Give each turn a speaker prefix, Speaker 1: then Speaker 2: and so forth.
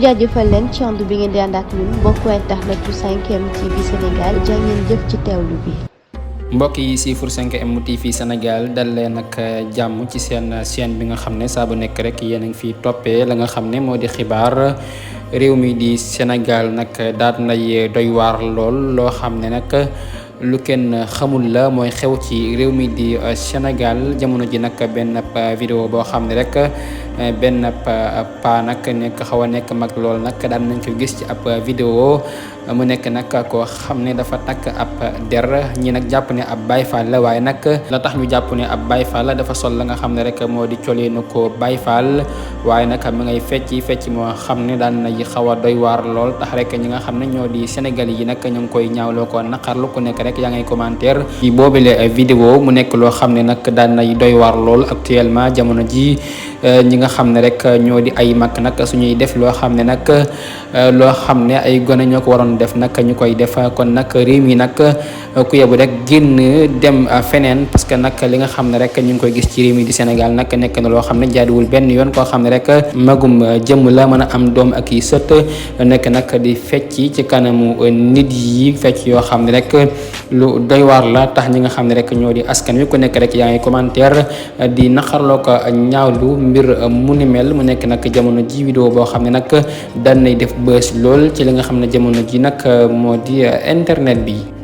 Speaker 1: jaajëfal leen ci ànd bi ngeen di ànd ak ñun mbokku internet bu 5M TV Sénégal jaa ngeen jëf ci teewlu bi.
Speaker 2: mbokk yi siifur 5M TV Sénégal dal leen ak jàmm ci seen chaîne bi nga xam ne saa bu nekk rek yéen a ngi fiy toppee la nga xam ne moo di xibaar réew mi di Sénégal nag daal nay doy waar lool loo xam ne nag lu kenn xamul la mooy xew ci réew mi di Sénégal jamono ji nag benn vidéo boo xam ne rek benn pa nag nekk xaw a nekk mag lool nag daan nañ ko gis ci ab vidéo mu nekk nag koo xam ne dafa takk ab der ñi nag jàpp ne ab Baay Faal la waaye nag la tax ñu jàpp ne ab Baay Faal la dafa sol la nga xam ne rek moo di coleenu ko Baay Faal waaye nag mi ngay fecc moo xam ne daan na xaw a doy waar lool tax rek ñi nga xam ne ñoo di Sénégal yi nag ñu ngi koy ñaawloo ko naqarlu ku nekk rek yaa ngay commentaire ci boobile vidéo mu nekk loo xam ne nag daan nay doy waar lool actuellement jamono ji ñi nga xam ne rek ñoo di ay mag nag suñuy def loo xam ne nag loo xam ne ay gone ñoo ko waroon def nag ñu koy def kon nag réew mi nag ku yebu rek génn dem feneen parce que nag li nga xam ne rek ñu ngi koy gis ci réew mi di Sénégal nag nekk na loo xam ne jaaduwul benn yoon koo xam ne rek magum jëmm la mën a am doom ak yi sët nekk nag di fecc ci kanamu nit yi fecc yoo xam ne rek lu doy waar la tax ñi nga xam ne rek ñoo di askan wi ku nekk rek yaa ngi commentaire di naqarloo ko ñaawlu mbir mu ni mel mu nekk nag jamono ji vidéo boo xam ne nag daan nay def bës lool ci li nga xam ne jamono ji nag moo di internet bi.